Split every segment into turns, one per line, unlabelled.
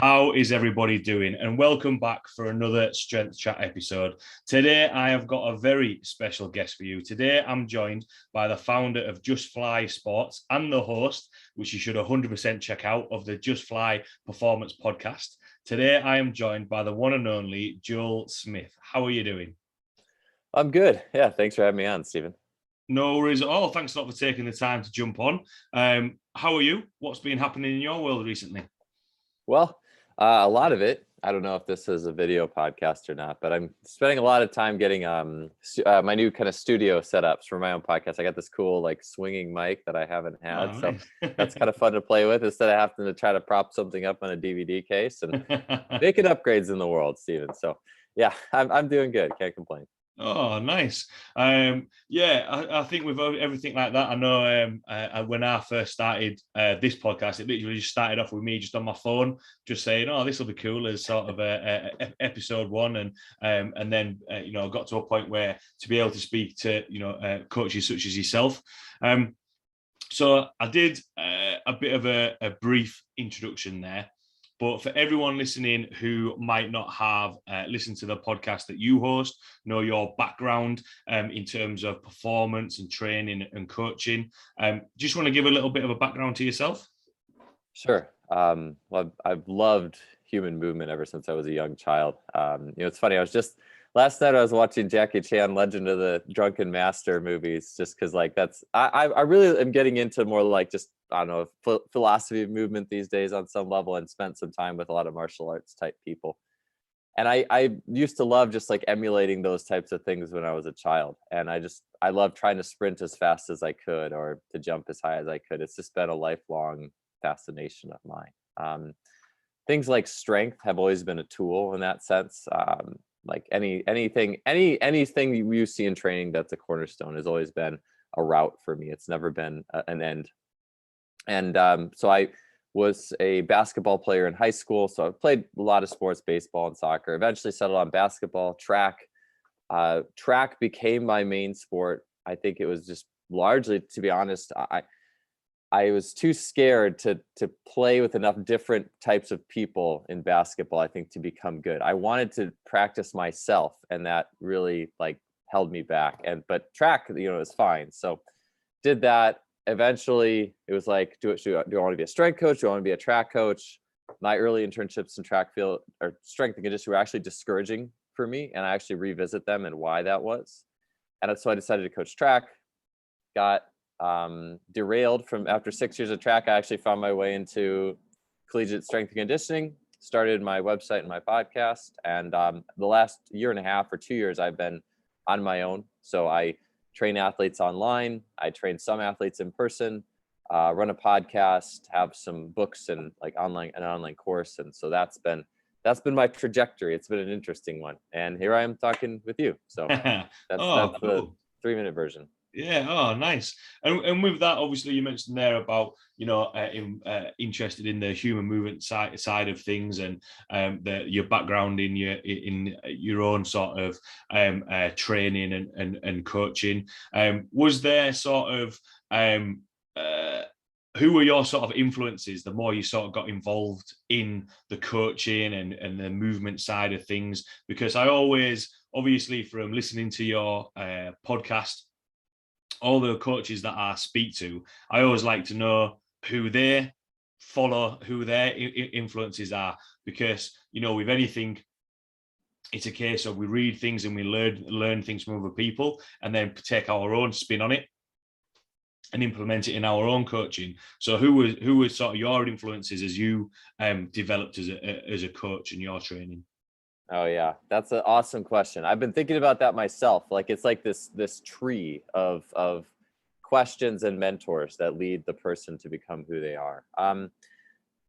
How is everybody doing? And welcome back for another Strength Chat episode. Today, I have got a very special guest for you. Today, I'm joined by the founder of Just Fly Sports and the host, which you should 100% check out, of the Just Fly Performance podcast. Today, I am joined by the one and only Joel Smith. How are you doing?
I'm good. Yeah, thanks for having me on, Stephen.
No worries at all. Thanks a lot for taking the time to jump on. How are you? What's been happening in your world recently?
Well, a lot of it. I don't know if this is a video podcast or not, but I'm spending a lot of time getting my new kind of studio setups for my own podcast. I got this cool like swinging mic that I haven't had, so that's kind of fun to play with instead of having to try to prop something up on a DVD case and making upgrades in the world, Stephen. So yeah, I'm doing good. Can't complain.
Oh, nice. I think with everything like that, I know when I first started this podcast, it literally just started off with me just on my phone, just saying, "Oh, this will be cool," as sort of episode one, and then got to a point where to be able to speak to coaches such as yourself. So I did a bit of a brief introduction there. But for everyone listening who might not have listened to the podcast that you host, know your background in terms of performance and training and coaching, just want to give a little bit of a background to yourself?
Sure. Well, I've loved human movement ever since I was a young child. It's funny. Last night I was watching Jackie Chan Legend of the Drunken Master movies, just because like I really am getting into more like just, I don't know, philosophy of movement these days on some level, and spent some time with a lot of martial arts type people. And I used to love just like emulating those types of things when I was a child. And I love trying to sprint as fast as I could or to jump as high as I could. It's just been a lifelong fascination of mine. Things like strength have always been a tool in that sense. Like anything you see in training that's a cornerstone has always been a route for me. It's never been an end. And so I was a basketball player in high school. So I played a lot of sports, baseball and soccer. Eventually settled on basketball. Track became my main sport. I think it was just largely, to be honest, I was too scared to play with enough different types of people in basketball, I think, to become good. I wanted to practice myself, and that really like held me back. But track, is fine. So did that. Eventually it was like, do I want to be a strength coach? Do I want to be a track coach? My early internships in track field or strength and conditioning were actually discouraging for me. And I actually revisit them and why that was. And so I decided to coach track, got derailed from after 6 years of track. I actually found my way into collegiate strength and conditioning, started my website and my podcast. And the last year and a half or 2 years, I've been on my own. So I train athletes online. I train some athletes in person, run a podcast, have some books and like an online course. And so that's been my trajectory. It's been an interesting one. And here I am talking with you. So that's
cool.
The 3-minute version.
Yeah. Oh, nice. And with that, obviously, you mentioned there about interested in the human movement side of things, and your background in your own sort of training and coaching. Was there sort of who were your sort of influences the more you sort of got involved in the coaching and the movement side of things? Because I always, obviously, from listening to your podcast, all the coaches that I speak to, I always like to know who they follow, who their influences are, because with anything, it's a case of we read things and we learn things from other people, and then take our own spin on it and implement it in our own coaching. So who were sort of your influences as you developed as a coach in your training?
Oh yeah, that's an awesome question. I've been thinking about that myself. Like it's like this tree of questions and mentors that lead the person to become who they are.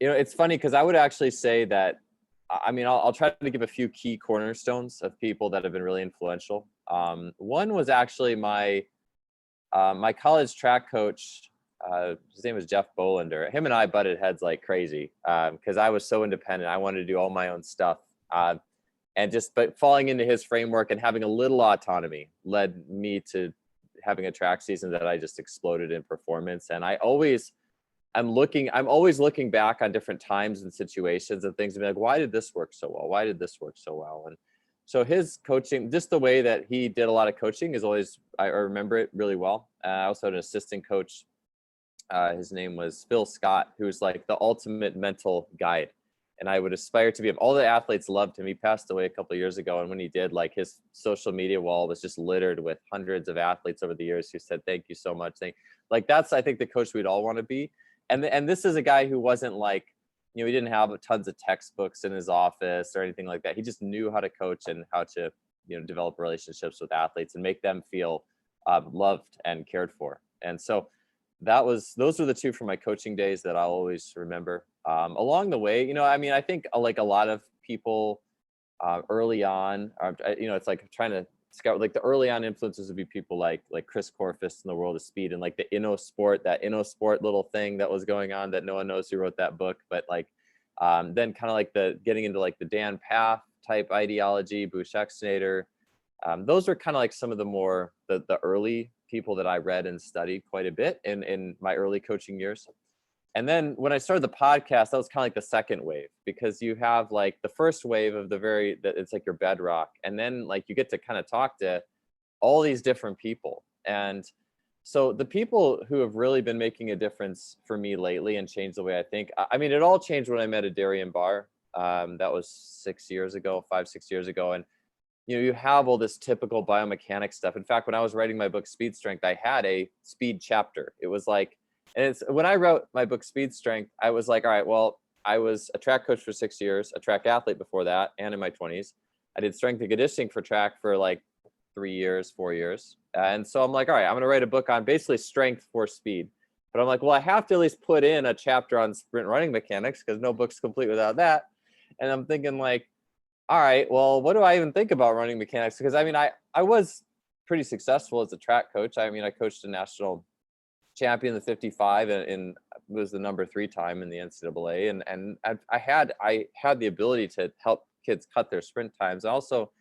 It's funny because I would actually say that, I mean, I'll try to give a few key cornerstones of people that have been really influential. One was actually my college track coach. His name was Jeff Bolander. Him and I butted heads like crazy because I was so independent. I wanted to do all my own stuff. But falling into his framework and having a little autonomy led me to having a track season that I just exploded in performance. And I always I'm always looking back on different times and situations and things and be like, why did this work so well? Why did this work so well? And so his coaching, just the way that he did a lot of coaching is always, I remember it really well. I also had an assistant coach. His name was Phil Scott, who was like the ultimate mental guide. And I would aspire to be him. All the athletes loved him. He passed away a couple of years ago. And when he did, like his social media wall was just littered with hundreds of athletes over the years who said, thank you so much. Like that's, I think, the coach we'd all want to be. And this is a guy who wasn't like, he didn't have tons of textbooks in his office or anything like that. He just knew how to coach and how to, develop relationships with athletes and make them feel loved and cared for. And so those were the two from my coaching days that I'll always remember. Along the way, I think like a lot of people early on, it's like trying to scout, like the early on influences would be people like Chris Corfus in the world of speed and like the InnoSport little thing that was going on that no one knows who wrote that book, but like then kind of like getting into like the Dan Paff type ideology, Bush Exnator. Those were kind of like some of the more the early people that I read and studied quite a bit in my early coaching years. And then when I started the podcast, that was kind of like the second wave, because you have like the first wave of it's like your bedrock. And then like you get to kind of talk to all these different people. And so the people who have really been making a difference for me lately and changed the way I think, it all changed when I met Adarian Barr. That was 5-6 years ago. And you have all this typical biomechanics stuff. In fact, when I was writing my book, Speed Strength, I had a speed chapter. It was like, when I wrote my book, Speed Strength, I was like, all right, well, I was a track coach for 6 years, a track athlete before that, and in my 20s. I did strength and conditioning for track for like 4 years. And so I'm like, all right, I'm going to write a book on basically strength for speed. But I'm like, well, I have to at least put in a chapter on sprint running mechanics because no book's complete without that. And I'm thinking like, all right, well, what do I even think about running mechanics? Because I was pretty successful as a track coach. I coached a national champion, the 55, and was the number 3 time in the NCAA. And I had the ability to help kids cut their sprint times. Also,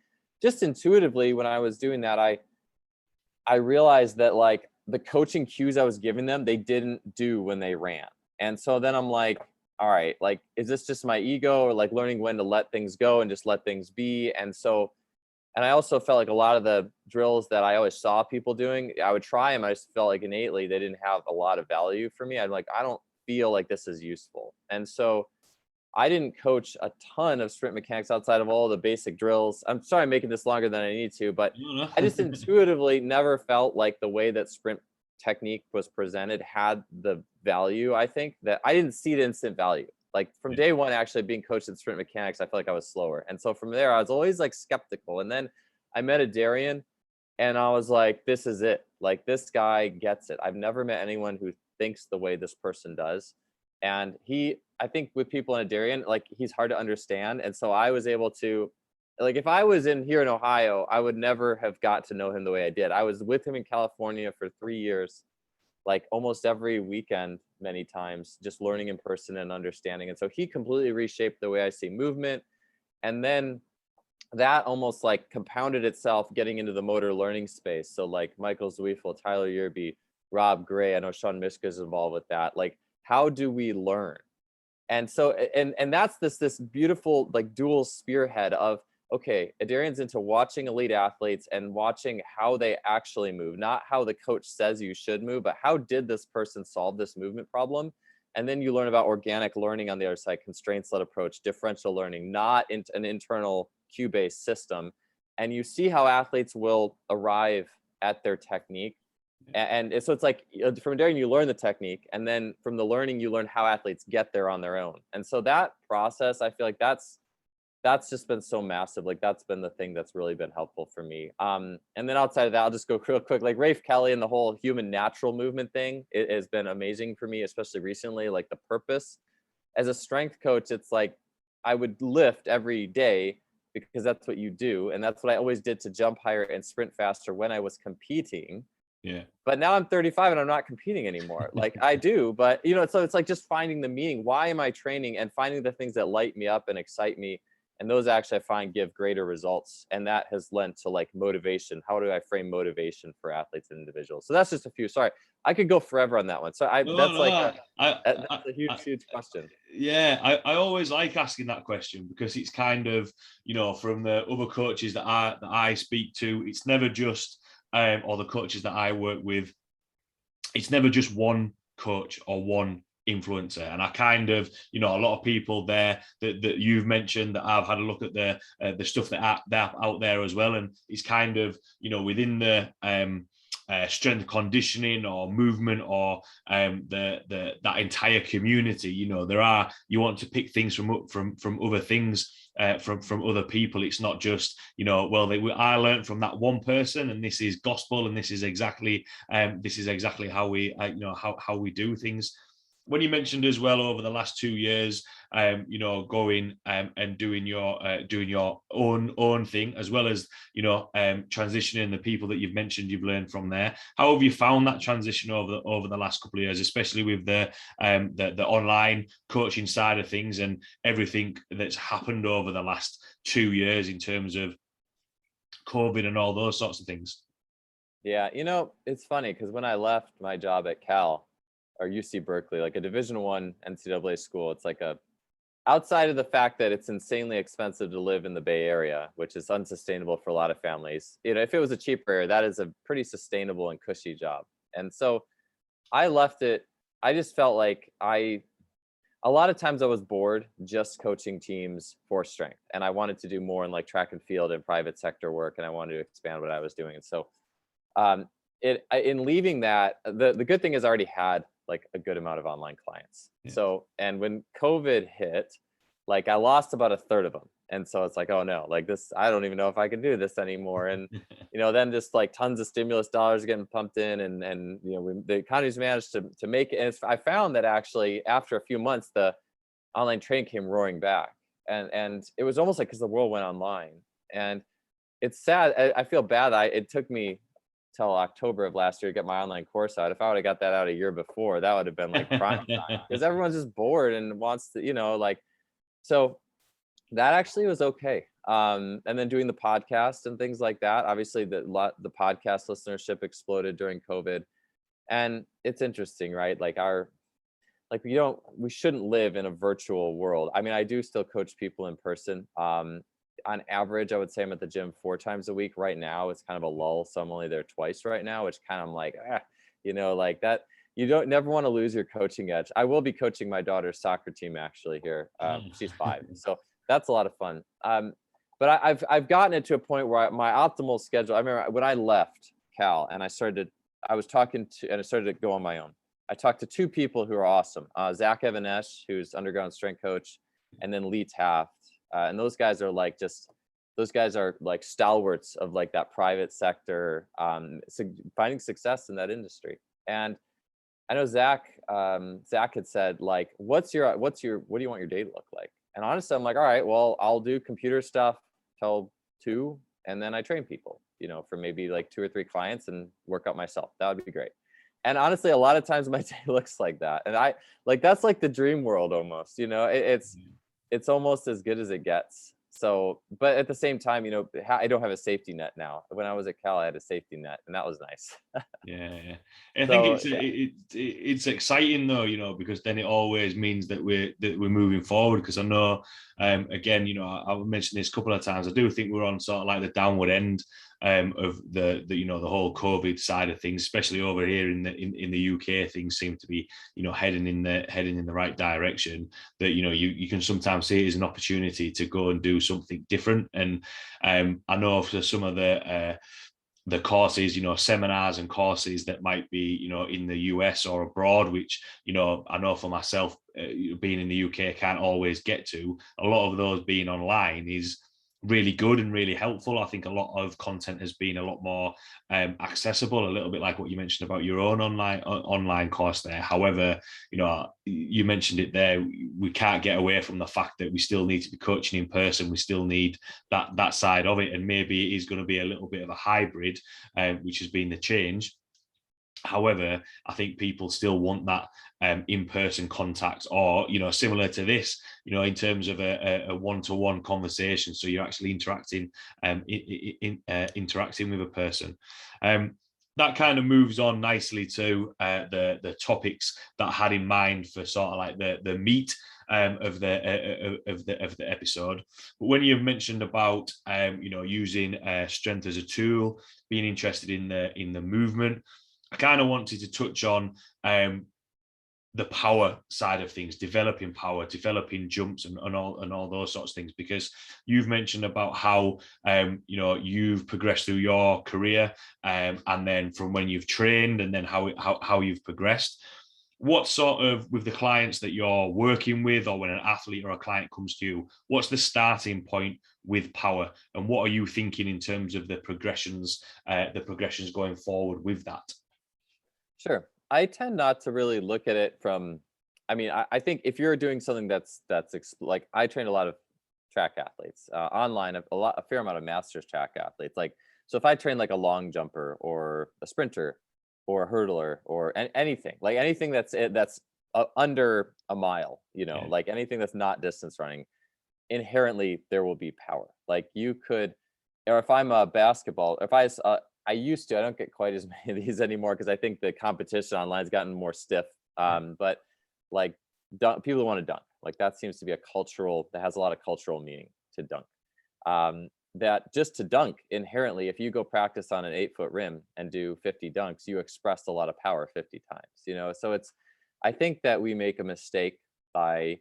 just intuitively, when I was doing that, I realized that like the coaching cues I was giving them, they didn't do when they ran. And so then I'm like, all right, like, is this just my ego, or like learning when to let things go and just let things be? And I also felt like a lot of the drills that I always saw people doing, I would try them. I just felt like innately they didn't have a lot of value for me. I'm like, I don't feel like this is useful. And so I didn't coach a ton of sprint mechanics outside of all the basic drills. I'm sorry I'm making this longer than I need to, but I just intuitively never felt like the way that sprint technique was presented had the value. I think that I didn't see the instant value. Like from day one, actually being coached in sprint mechanics, I felt like I was slower. And so from there, I was always like skeptical. And then I met Adarian and I was like, this is it. Like this guy gets it. I've never met anyone who thinks the way this person does. And I think with people in Adarian, like he's hard to understand. And so I was able to, like, if I was here in Ohio, I would never have got to know him the way I did. I was with him in California for 3 years, like almost every weekend, many times, just learning in person and understanding. And so he completely reshaped the way I see movement. And then that almost like compounded itself getting into the motor learning space. So like Michael Zweifel, Tyler Yerby, Rob Gray, I know Sean Mishka is involved with that. Like, how do we learn? And so, and that's this beautiful like dual spearhead of, okay, Adarian's into watching elite athletes and watching how they actually move, not how the coach says you should move, but how did this person solve this movement problem? And then you learn about organic learning on the other side, constraints-led approach, differential learning, not an internal cue-based system. And you see how athletes will arrive at their technique. And so it's like from Adarian, you learn the technique, and then from the learning, you learn how athletes get there on their own. And so that process, I feel like that's just been so massive. Like that's been the thing that's really been helpful for me. And then outside of that, I'll just go real quick, like Rafe Kelly and the whole human natural movement thing, it has been amazing for me, especially recently. Like the purpose as a strength coach, it's like I would lift every day because that's what you do. And that's what I always did to jump higher and sprint faster when I was competing.
Yeah.
But now I'm 35 and I'm not competing anymore. Like I do, but so it's like just finding the meaning. Why am I training and finding the things that light me up and excite me? And those actually I find give greater results. And that has lent to like motivation. How do I frame motivation for athletes and individuals? So that's just a few. Sorry, I could go forever on that one. So
No,
that's like
no,
that's a huge question.
yeah, I always like asking that question because it's kind of, from the other coaches that I speak to, it's never just, or the coaches that I work with, it's never just one coach or one influencer. And I kind of, a lot of people there that you've mentioned that I've had a look at the stuff that are out there as well. And it's kind of, within the strength conditioning or movement or that entire community, you want to pick things from other things, from other people. It's not just, I learned from that one person and this is gospel and this is exactly how we how we do things. When you mentioned as well over the last 2 years, going and doing your own thing, as well as transitioning the people that you've mentioned you've learned from there. How have you found that transition over the last couple of years, especially with the online coaching side of things and everything that's happened over the last 2 years in terms of COVID and all those sorts of things?
Yeah, it's funny because when I left my job at Cal or UC Berkeley, like a Division I NCAA school, it's like outside of the fact that it's insanely expensive to live in the Bay Area, which is unsustainable for a lot of families. If it was a cheaper area, that is a pretty sustainable and cushy job. And so I left it. I just felt like a lot of times I was bored just coaching teams for strength. And I wanted to do more in like track and field and private sector work. And I wanted to expand what I was doing. And so in leaving that, the good thing is I already had like a good amount of online clients. Yeah. So, and when COVID hit, like I lost about a third of them. And so it's like, oh no, like this, I don't even know if I can do this anymore. And, then just like tons of stimulus dollars getting pumped in and the economy's managed to make it. And I found that actually after a few months, the online training came roaring back and it was almost like, because the world went online and it's sad. I feel bad. It took me till October of last year to get my online course out. If I would have got that out a year before, that would have been like prime time because everyone's just bored and wants to, so that actually was okay. And then doing the podcast and things like that, obviously the podcast listenership exploded during COVID. And it's interesting, right? We shouldn't live in a virtual world. I mean, I do still coach people in person. On average, I would say I'm at the gym 4 times a week. Right now, it's kind of a lull, so I'm only there twice right now, which kind of like, like that. You don't never want to lose your coaching edge. I will be coaching my daughter's soccer team actually here. She's 5, so that's a lot of fun. But I've gotten it to a point where my optimal schedule. I remember when I left Cal and I started to go on my own. I talked to 2 people who are awesome. Zach Evanesh, who's underground strength coach, and then Lee Taft. And those guys are like stalwarts of like that private sector, finding success in that industry. And I know Zach had said like, what do you want your day to look like? And honestly, I'm like, all right, well, I'll do computer stuff till 2, and then I train people, for maybe like 2 or 3 clients and work out myself. That would be great. And honestly, a lot of times my day looks like that. And I like, that's like the dream world almost, it's almost as good as it gets. So, but at the same time, I don't have a safety net now. When I was at Cal, I had a safety net, and that was nice.
Yeah. I think it's exciting though, because then it always means that we're moving forward. Because I know, again, I've mentioned this a couple of times. I do think we're on sort of like the downward end of the whole COVID side of things, especially over here in the UK. Things seem to be heading in the right direction. That you can sometimes see it as an opportunity to go and do something different. And I know for some of the courses, seminars and courses that might be in the US or abroad, which I know for myself, being in the UK, I can't always get to. A lot of those being online is really good and really helpful. I think a lot of content has been a lot more accessible, a little bit like what you mentioned about your own online course there. However, you mentioned it there, we can't get away from the fact that we still need to be coaching in person. We still need that side of it, and maybe it is going to be a little bit of a hybrid, which has been the change. However, I think people still want that in-person contact, or similar to this, in terms of a one-to-one conversation. So you're actually interacting, interacting with a person. That kind of moves on nicely to the topics that I had in mind for sort of like the meat of the episode. But when you've mentioned about using strength as a tool, being interested in the movement, I kind of wanted to touch on the power side of things, developing power, developing jumps, and all those sorts of things, because you've mentioned about how you've progressed through your career, and then from when you've trained, and then how you've progressed. What sort of, with the clients that you're working with, or when an athlete or a client comes to you, what's the starting point with power, and what are you thinking in terms of the progressions going forward with that?
Sure. I tend not to really look at it from, I think if you're doing something that's like, I train a lot of track athletes online, a fair amount of masters track athletes. Like, so if I train like a long jumper or a sprinter or a hurdler or anything that's under a mile,
Yeah.
like anything that's not distance running, inherently there will be power. Like you could, or if I'm a basketball, if I used to, I don't get quite as many of these anymore because I think the competition online has gotten more stiff. But like people want to dunk, like that seems to be that has a lot of cultural meaning to dunk. That just to dunk inherently, if you go practice on an 8-foot rim and do 50 dunks, you express a lot of power 50 times, so I think that we make a mistake by,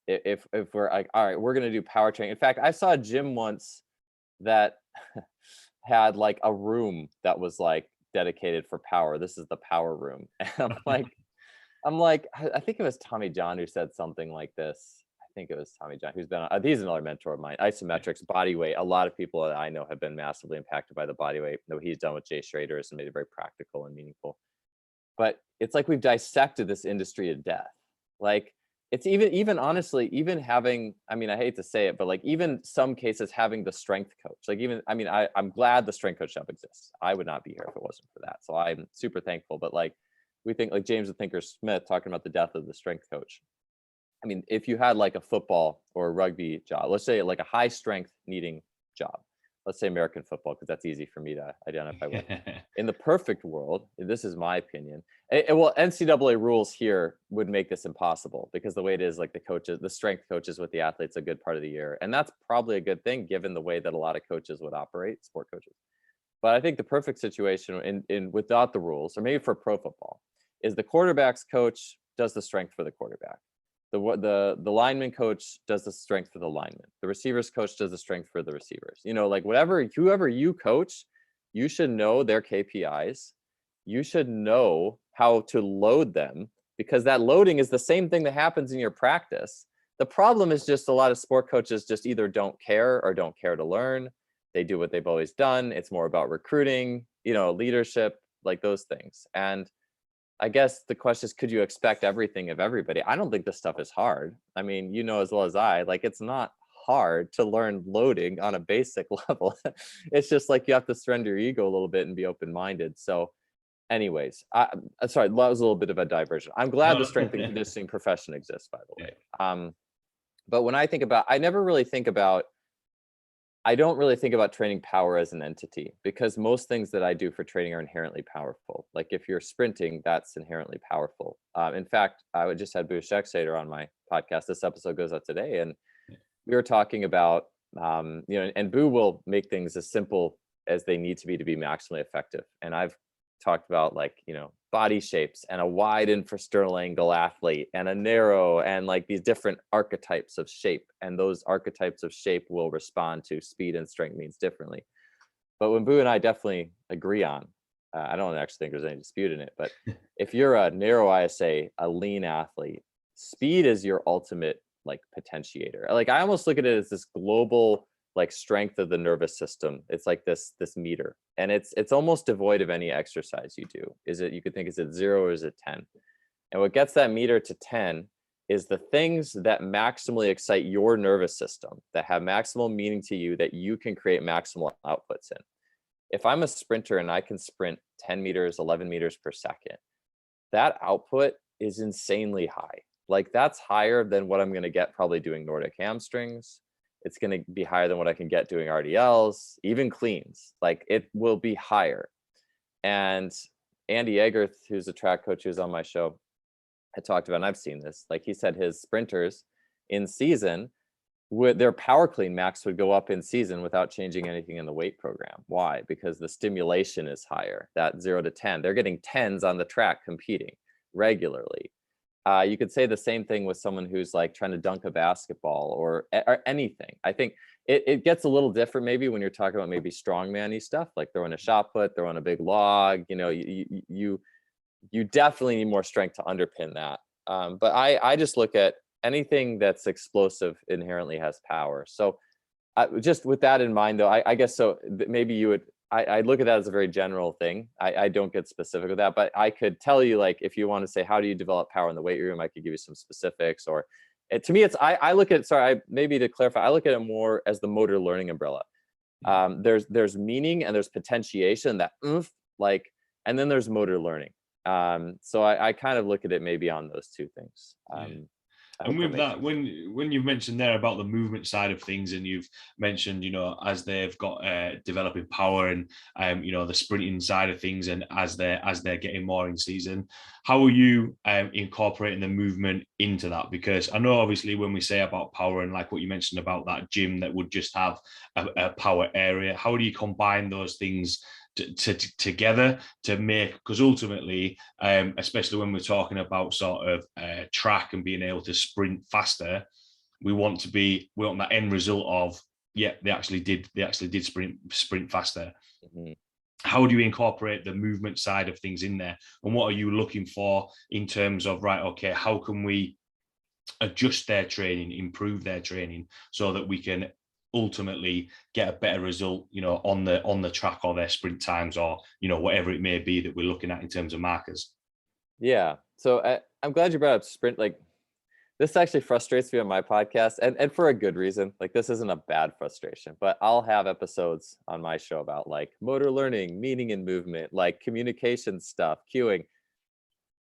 if we're like, all right, we're going to do power training. In fact, I saw a gym once that had like a room that was like dedicated for power. This is the power room. And I'm like, I think it was Tommy John who said something like this. I think it was Tommy John, who's been on, he's another mentor of mine. Isometrics, body weight. A lot of people that I know have been massively impacted by the body weight. What he's done with Jay Schrader's and made it very practical and meaningful. But it's like we've dissected this industry to death. Like it's even honestly, even having, I hate to say it, but like even some cases having the strength coach, like even, I'm glad the strength coach shop exists. I would not be here if it wasn't for that. So I'm super thankful. But like, we think like James the Thinker Smith talking about the death of the strength coach. If you had like a football or a rugby job, let's say like a high strength needing job, let's say American football, because that's easy for me to identify with. In the perfect world, this is my opinion. Well, NCAA rules here would make this impossible because the way it is, like the strength coaches with the athletes a good part of the year. And that's probably a good thing given the way that a lot of coaches would operate, sport coaches. But I think the perfect situation in without the rules, or maybe for pro football, is the quarterback's coach does the strength for the quarterback. The lineman coach does the strength for the lineman. The receivers coach does the strength for the receivers. Like whoever you coach, you should know their KPIs. You should know how to load them, because that loading is the same thing that happens in your practice. The problem is just a lot of sport coaches just either don't care or don't care to learn. They do what they've always done. It's more about recruiting, leadership, like those things. And I guess the question is, could you expect everything of everybody? I don't think this stuff is hard. As well as I, like, it's not hard to learn loading on a basic level. It's just like you have to surrender your ego a little bit and be open-minded. So anyways, sorry, that was a little bit of a diversion. I'm glad the strength and conditioning profession exists, by the way. But when I think about, I don't really think about training power as an entity, because most things that I do for training are inherently powerful. Like if you're sprinting, that's inherently powerful. In fact, I just had Boo Schexader on my podcast. This episode goes out today, and we were talking about, and Boo will make things as simple as they need to be maximally effective. And I've talked about body shapes and a wide infrasternal angle athlete and a narrow, and like these different archetypes of shape, and those archetypes of shape will respond to speed and strength means differently. But when Boo and I definitely agree on, I don't actually think there's any dispute in it, but if you're a narrow ISA, a lean athlete, speed is your ultimate like potentiator. Like I almost look at it as this global like strength of the nervous system. It's like this meter, and it's almost devoid of any exercise you do. You could think, is it 0 or is it 10? And what gets that meter to 10 is the things that maximally excite your nervous system, that have maximal meaning to you, that you can create maximal outputs in. If I'm a sprinter and I can sprint 10 meters, 11 meters per second. That output is insanely high. Like that's higher than what I'm going to get probably doing Nordic hamstrings. It's going to be higher than what I can get doing RDLs, even cleans. Like it will be higher. And Andy Egerth, who's a track coach who's on my show, I talked about, and I've seen this, like he said his sprinters in season, with their power clean max would go up in season without changing anything in the weight program. Why? Because the stimulation is higher, that 0 to 10. They're getting 10s on the track competing regularly. You could say the same thing with someone who's like trying to dunk a basketball or anything. I think it gets a little different maybe when you're talking about maybe strongman-y stuff, like throwing a shot put, throwing a big log, you know, you definitely need more strength to underpin that. But I just look at anything that's explosive inherently has power. So just with that in mind, though, I guess so maybe you would, I look at that as a very general thing. I don't get specific with that, but I could tell you, like, if you want to say, how do you develop power in the weight room? I could give you some specifics, or to me, it's, I look at, maybe to clarify, I look at it more as the motor learning umbrella. There's meaning and there's potentiation, that oomph, like, and then there's motor learning. So I kind of look at it maybe on those two things.
And with that, when you've mentioned there about the movement side of things, and you've mentioned, you know, as they've got developing power and you know, the sprinting side of things, and as they're getting more in season, how are you incorporating the movement into that? Because I know obviously when we say about power, and like what you mentioned about that gym that would just have a power area, how do you combine those things together to make, because ultimately, especially when we're talking about sort of track and being able to sprint faster, we want that end result of, yeah, they actually did sprint faster. Mm-hmm. How do you incorporate the movement side of things in there, and what are you looking for in terms of, right, okay, how can we adjust their training, improve their training, so that we can ultimately get a better result, you know, on the track, or their sprint times, or, you know, whatever it may be that we're looking at in terms of markers?
Yeah. So I'm glad you brought up sprint. Like, this actually frustrates me on my podcast, and for a good reason. Like, this isn't a bad frustration, but I'll have episodes on my show about like motor learning, meaning and movement, like communication stuff, cueing.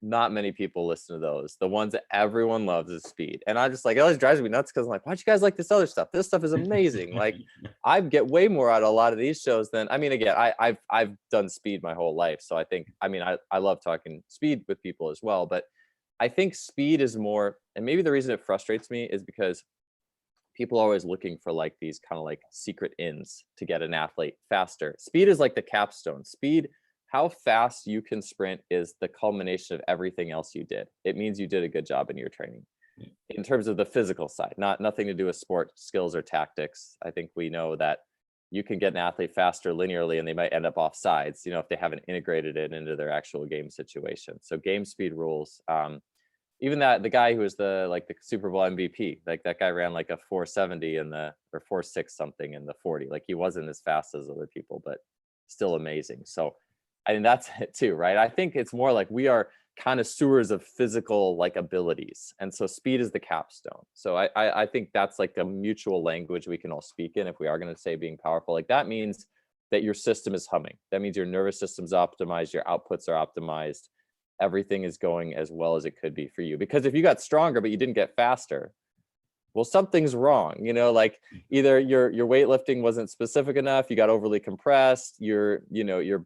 Not many people listen to those. The ones that everyone loves is speed. And I just, like, it always drives me nuts, because I'm like, why'd you guys like this other stuff? This stuff is amazing. Like, I get way more out of a lot of these shows than, I mean, again, I've done speed my whole life. So I think, I mean, I love talking speed with people as well, but I think speed is more, and maybe the reason it frustrates me is because people are always looking for like these kind of like secret ins to get an athlete faster. Speed is like the capstone. Speed, how fast you can sprint, is the culmination of everything else you did. It means you did a good job in your training in terms of the physical side, nothing to do with sport skills or tactics. I think we know that you can get an athlete faster linearly, and they might end up off sides, you know, if they haven't integrated it into their actual game situation. So game speed rules. Even the guy who was the Super Bowl MVP, like that guy ran like a 470 or 4.6 something in the 40. Like, he wasn't as fast as other people, but still amazing. So I mean, that's it too, right? I think it's more like we are connoisseurs of physical like abilities, and so speed is the capstone. So I think that's like a mutual language we can all speak in if we are going to say being powerful. Like, that means that your system is humming. That means your nervous system's optimized, your outputs are optimized, everything is going as well as it could be for you. Because if you got stronger but you didn't get faster, well, something's wrong, you know, like either your weightlifting wasn't specific enough, you got overly compressed, your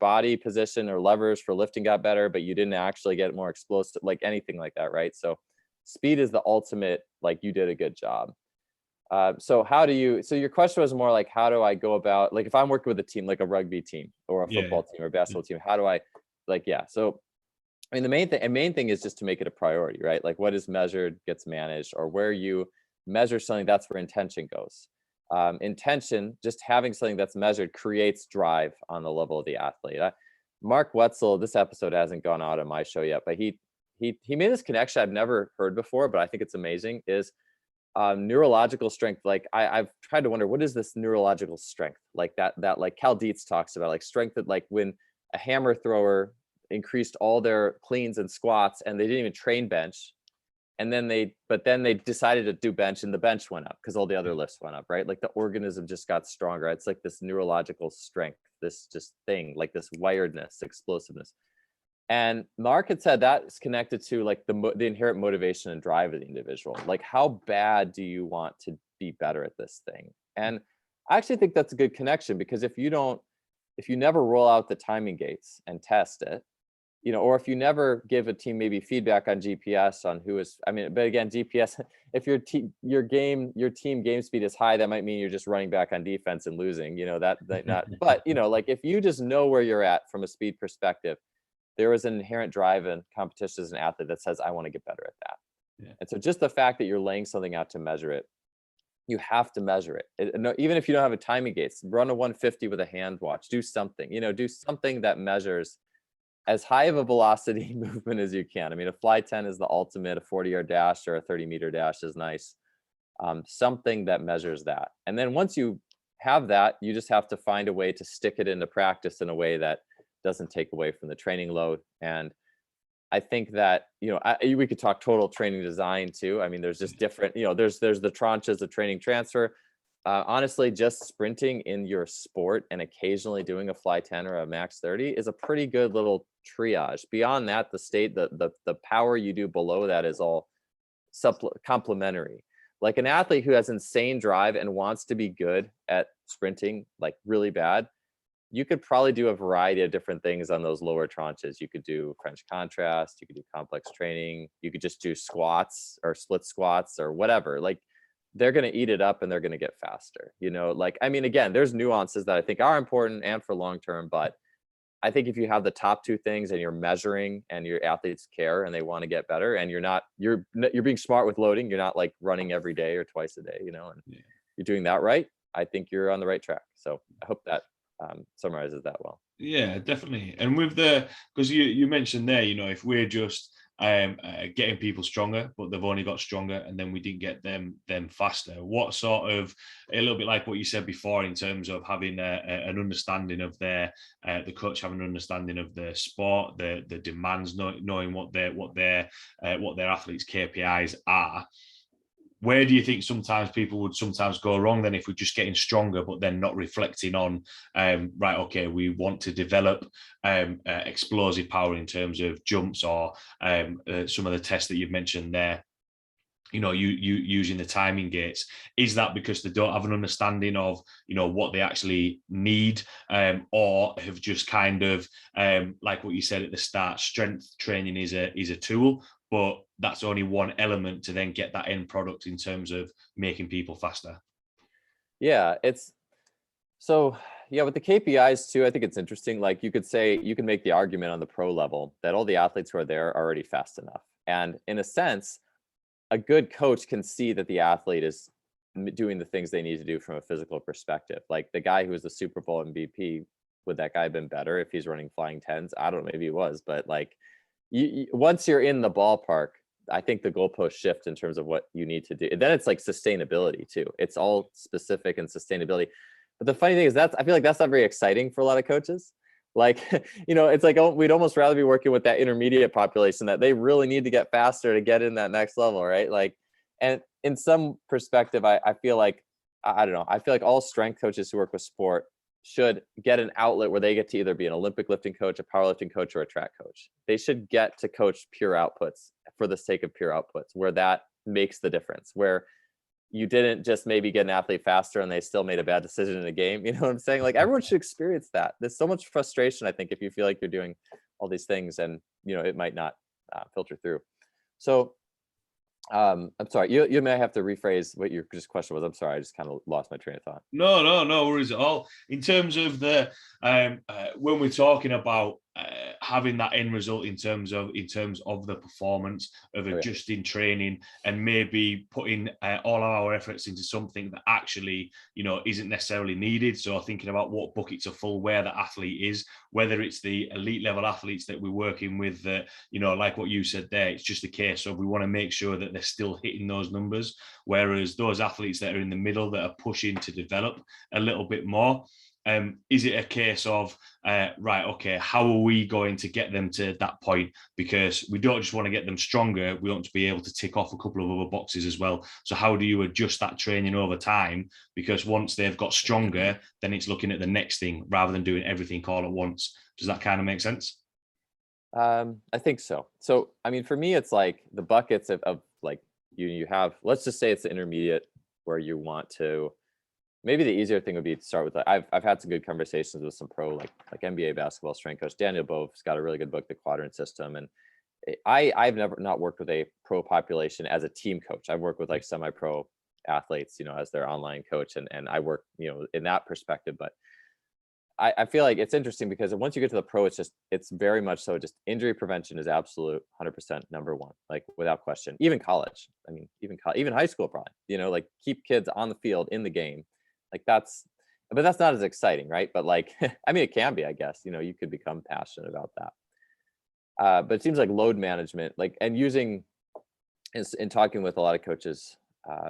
body position or levers for lifting got better, but you didn't actually get more explosive, like anything like that, right? So speed is the ultimate, like, you did a good job. So your question was more like, how do I go about, like, if I'm working with a team, like a rugby team or a football team or a basketball team, how do I, like, yeah. So, I mean, the main thing is just to make it a priority, right? Like, what is measured gets managed, or where you measure something, that's where intention goes. Intention, just having something that's measured, creates drive on the level of the athlete. Mark Wetzel, this episode hasn't gone out on my show yet, but he made this connection I've never heard before, but I think it's amazing, is neurological strength. Like, I've tried to wonder, what is this neurological strength? Like that like Cal Dietz talks about, like strength that, like, when a hammer thrower increased all their cleans and squats and they didn't even train bench, and then they decided to do bench, and the bench went up because all the other lifts went up, right? Like, the organism just got stronger. It's like this neurological strength this just thing, like this wiredness, explosiveness. And Mark had said that is connected to like the inherent motivation and drive of the individual. Like, how bad do you want to be better at this thing? And I actually think that's a good connection, because if you never roll out the timing gates and test it, or if you never give a team maybe feedback on GPS on who is, but again, GPS, if your team game speed is high, that might mean you're just running back on defense and losing, but like if you just know where you're at from a speed perspective, there is an inherent drive and competition as an athlete that says, I want to get better at that. Yeah. And so just the fact that you're laying something out to measure it, you have to measure it. Even if you don't have a timing gates, run a 150 with a hand watch, do something, do something that measures as high of a velocity movement as you can. A fly 10 is the ultimate, a 40-yard dash or a 30-meter dash is nice. Something that measures that. And then once you have that, you just have to find a way to stick it into practice in a way that doesn't take away from the training load. And I think that, we could talk total training design too. There's just different, there's the tranches of training transfer. Honestly, just sprinting in your sport and occasionally doing a fly 10 or a max 30 is a pretty good little triage. Beyond that, the power you do below that is all complementary. Like an athlete who has insane drive and wants to be good at sprinting, like really bad, you could probably do a variety of different things on those lower tranches. You could do French contrast, you could do complex training, you could just do squats or split squats or whatever. Like, they're going to eat it up and they're going to get faster, again, there's nuances that I think are important and for long-term, but I think if you have the top two things and you're measuring and your athletes care and they want to get better, and you're being smart with loading, you're not like running every day or twice a day, and you're doing that right, I think you're on the right track. So I hope that summarizes that well.
Yeah, definitely. And with because you mentioned there, if we're just getting people stronger, but they've only got stronger, and then we didn't get them faster. What sort of, a little bit like what you said before, in terms of having an understanding of the coach having an understanding of the sport, the demands, knowing what their athletes' KPIs are. Where do you think sometimes people would sometimes go wrong then, if we're just getting stronger, but then not reflecting on, right, okay, we want to develop explosive power in terms of jumps or some of the tests that you've mentioned there, you using the timing gates? Is that because they don't have an understanding of, what they actually need, or have just kind of, like what you said at the start, strength training is a tool, but that's only one element to then get that end product in terms of making people faster?
Yeah, with the KPIs too, I think it's interesting. Like, you can make the argument on the pro level that all the athletes who are there are already fast enough. And in a sense, a good coach can see that the athlete is doing the things they need to do from a physical perspective. Like the guy who was the Super Bowl MVP, would that guy have been better if he's running flying 10s? I don't know, maybe he was, but like, once you're in the ballpark, I think the goalposts shift in terms of what you need to do. And then it's like sustainability too. It's all specific and sustainability. But the funny thing is, I feel like that's not very exciting for a lot of coaches. Like, it's like, we'd almost rather be working with that intermediate population that they really need to get faster to get in that next level, right? Like, and in some perspective, I feel like, I don't know, I feel like all strength coaches who work with sport should get an outlet where they get to either be an Olympic lifting coach, a powerlifting coach, or a track coach. They should get to coach pure outputs for the sake of pure outputs, where that makes the difference, where you didn't just maybe get an athlete faster and they still made a bad decision in a game. You know what I'm saying? Like, everyone should experience that. There's so much frustration, I think, if you feel like you're doing all these things and, it might not filter through. So I'm sorry, you may have to rephrase what your question was. I'm sorry, I just kind of lost my train of thought.
No worries at all. In terms of the when we're talking about having that end result in terms of the performance of adjusting training and maybe putting all of our efforts into something that actually isn't necessarily needed. So thinking about what buckets are full, where the athlete is, whether it's the elite level athletes that we're working with, that like what you said there, it's just a case of we want to make sure that they're still hitting those numbers, whereas those athletes that are in the middle that are pushing to develop a little bit more, Is it a case of, right, okay, how are we going to get them to that point? Because we don't just want to get them stronger, we want to be able to tick off a couple of other boxes as well. So how do you adjust that training over time? Because once they've got stronger, then it's looking at the next thing rather than doing everything all at once. Does that kind of make sense?
I think so. So, I mean, for me, it's like the buckets of like you have, let's just say it's the intermediate where you want to, maybe the easier thing would be to start with, I've had some good conversations with some pro, like NBA basketball strength coach, Daniel Bove's got a really good book, The Quadrant System. And I've never not worked with a pro population as a team coach. I've worked with like semi-pro athletes, you know, as their online coach. And I work, you know, in that perspective, but I feel like it's interesting because once you get to the pro, it's very much so just injury prevention is absolute 100% number one, like without question. Even college, I mean, even high school, probably, you know, like keep kids on the field in the game, like but that's not as exciting, right? But like, I mean, it can be, I guess, you know, you could become passionate about that. But it seems like load management, like, and using, in talking with a lot of coaches,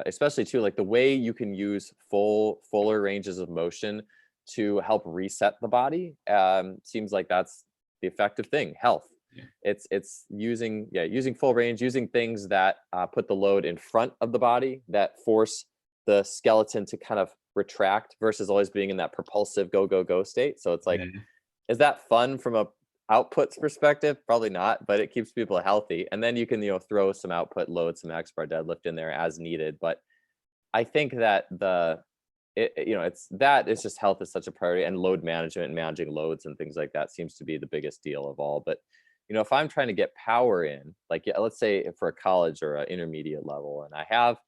especially too, like the way you can use fuller ranges of motion to help reset the body, seems like that's the effective thing. Health.
Yeah.
It's using full range, using things that put the load in front of the body, that force the skeleton to kind of retract versus always being in that propulsive go state. So it's like, is that fun from a outputs perspective? Probably not, but it keeps people healthy. And then you can, you know, throw some output load, some max bar deadlift in there as needed. But I think that it's just health is such a priority, and load management and managing loads and things like that seems to be the biggest deal of all. But, you know, if I'm trying to get power in, like, let's say for a college or an intermediate level, and I have,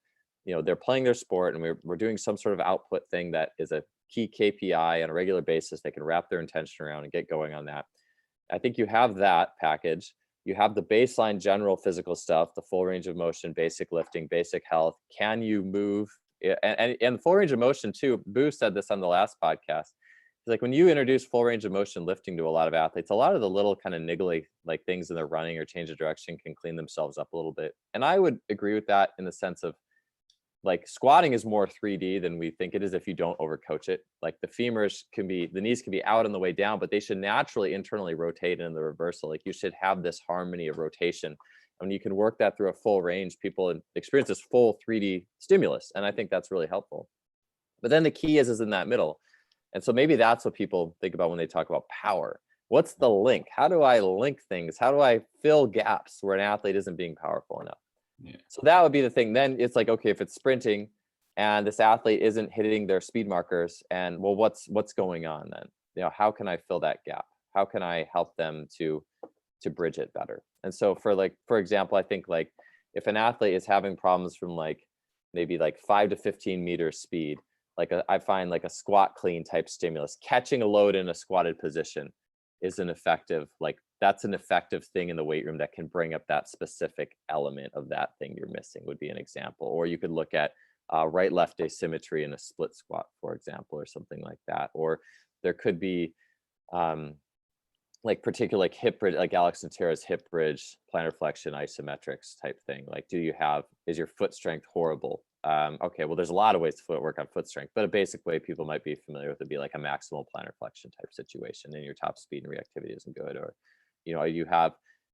you know, they're playing their sport and we're doing some sort of output thing that is a key KPI on a regular basis, they can wrap their intention around and get going on that. I think you have that package. You have the baseline general physical stuff, the full range of motion, basic lifting, basic health. Can you move? And full range of motion too. Boo said this on the last podcast. He's like, when you introduce full range of motion lifting to a lot of athletes, a lot of the little kind of niggly like things in their running or change of direction can clean themselves up a little bit. And I would agree with that in the sense of, like, squatting is more 3D than we think it is if you don't overcoach it. Like the knees can be out on the way down, but they should naturally internally rotate in the reversal. Like you should have this harmony of rotation. And when you can work that through a full range, people experience this full 3D stimulus. And I think that's really helpful. But then the key is in that middle. And so maybe that's what people think about when they talk about power. What's the link? How do I link things? How do I fill gaps where an athlete isn't being powerful enough? Yeah. So that would be the thing. Then it's like, okay, if it's sprinting and this athlete isn't hitting their speed markers, and well, what's going on then? You know, how can I fill that gap? How can I help them to bridge it better? And so for example, I think like if an athlete is having problems from like maybe like 5 to 15 meters speed, I find like a squat clean type stimulus, catching a load in a squatted position is that's an effective thing in the weight room that can bring up that specific element of that thing you're missing, would be an example. Or you could look at right left asymmetry in a split squat, for example, or something like that. Or there could be like particular like hip bridge, like Alex Natera's hip bridge, plantar flexion, isometrics type thing. Like, is your foot strength horrible? Okay, well, there's a lot of ways to work on foot strength, but a basic way people might be familiar with would be like a maximal plantar flexion type situation, and your top speed and reactivity isn't good. Or, you know,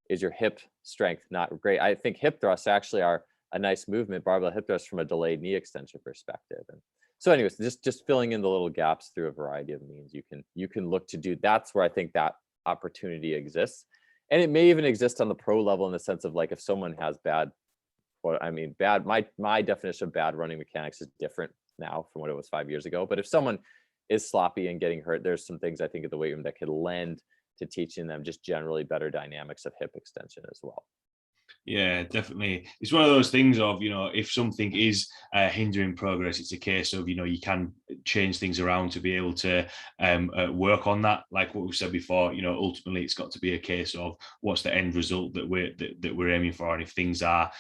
is your hip strength not great? I think hip thrusts actually are a nice movement, barbell hip thrusts, from a delayed knee extension perspective. And so anyways, just filling in the little gaps through a variety of means you can look to do. That's where I think that opportunity exists. And it may even exist on the pro level in the sense of like, if someone has my definition of bad running mechanics is different now from what it was 5 years ago. But if someone is sloppy and getting hurt, there's some things I think at the weight room that could lend to teaching them just generally better dynamics of hip extension as well.
Yeah, definitely. It's one of those things of, you know, if something is hindering progress, it's a case of, you know, you can change things around to be able to work on that. Like what we said before, you know, ultimately it's got to be a case of what's the end result that we're aiming for. And if things are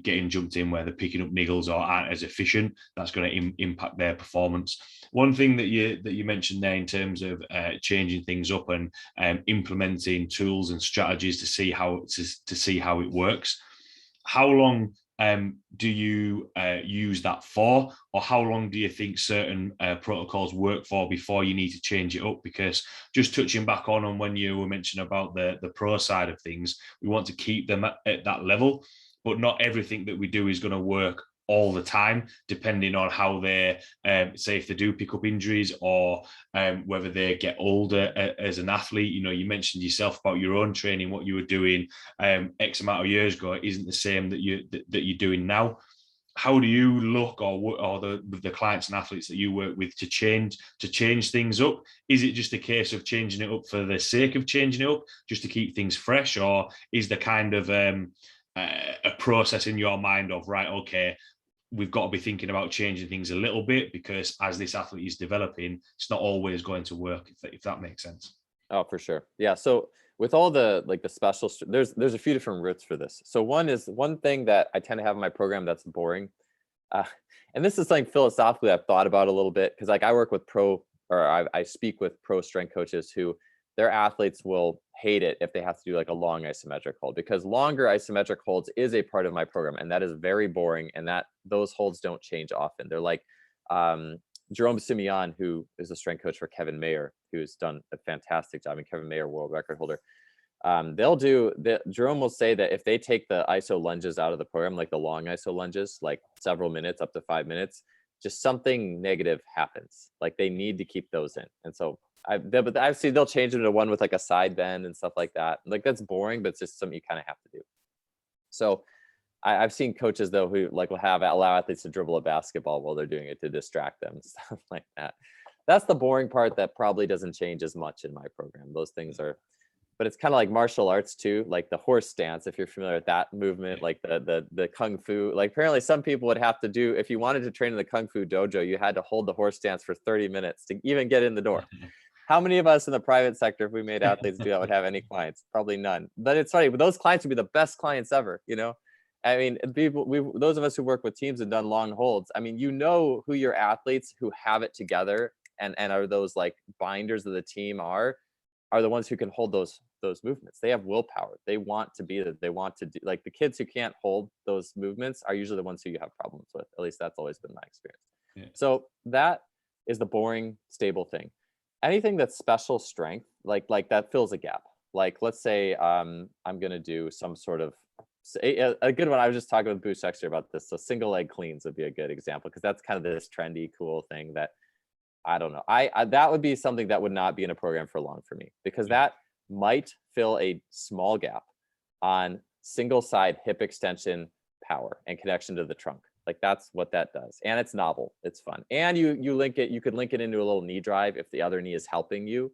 getting jumped in where they're picking up niggles or aren't as efficient, that's going to impact their performance. One thing that you mentioned there in terms of changing things up and implementing tools and strategies to see how it works. How long do you use that for, or how long do you think certain protocols work for before you need to change it up? Because just touching back on when you were mentioning about the pro side of things, we want to keep them at that level, but not everything that we do is going to work all the time, depending on how they say if they do pick up injuries, or whether they get older as an athlete. You know, you mentioned yourself about your own training, what you were doing X amount of years ago isn't the same that you're doing now. How do you look, or the clients and athletes that you work with, to change things up? Is it just a case of changing it up for the sake of changing it up, just to keep things fresh, or is there kind of a process in your mind of, right, okay, we've got to be thinking about changing things a little bit, because as this athlete is developing, it's not always going to work, if that makes sense?
Oh, for sure. Yeah. So with all the special, there's a few different routes for this. So one thing that I tend to have in my program that's boring, uh, and this is something philosophically I've thought about a little bit, because I work with I speak with pro strength coaches who their athletes will hate it if they have to do like a long isometric hold, because longer isometric holds is a part of my program, and that is very boring, and that those holds don't change often. They're like Jerome Simeon, who is the strength coach for Kevin Mayer, who's done a fantastic job, and Kevin Mayer, world record holder. Jerome will say that if they take the iso lunges out of the program, like the long iso lunges, like several minutes, up to 5 minutes, just something negative happens. Like they need to keep those in. And so but I've seen they'll change them to one with like a side bend and stuff like that. Like that's boring, but it's just something you kind of have to do. So I've seen coaches though who like will allow athletes to dribble a basketball while they're doing it to distract them, stuff like that. That's the boring part that probably doesn't change as much in my program. Those things are, but it's kind of like martial arts too, like the horse stance, if you're familiar with that movement, like the kung fu. Like apparently some people would have to do, if you wanted to train in the kung fu dojo, you had to hold the horse stance for 30 minutes to even get in the door. How many of us in the private sector, if we made athletes do that, would have any clients? Probably none. But it's funny, but those clients would be the best clients ever, you know? I mean, those of us who work with teams and done long holds, I mean, you know who your athletes who have it together and are those like binders of the team are the ones who can hold those movements. They have willpower. They want to be that. They want to do, like the kids who can't hold those movements are usually the ones who you have problems with. At least that's always been my experience. Yeah. So that is the boring, stable thing. Anything that's special strength, like that fills a gap. Like let's say I'm going to do some sort of a good one. I was just talking with Bruce Exter about this. So single leg cleans would be a good example, because that's kind of this trendy, cool thing that I don't know. I that would be something that would not be in a program for long for me, because that might fill a small gap on single side hip extension power and connection to the trunk. Like that's what that does. And it's novel. It's fun. And you could link it into a little knee drive if the other knee is helping you,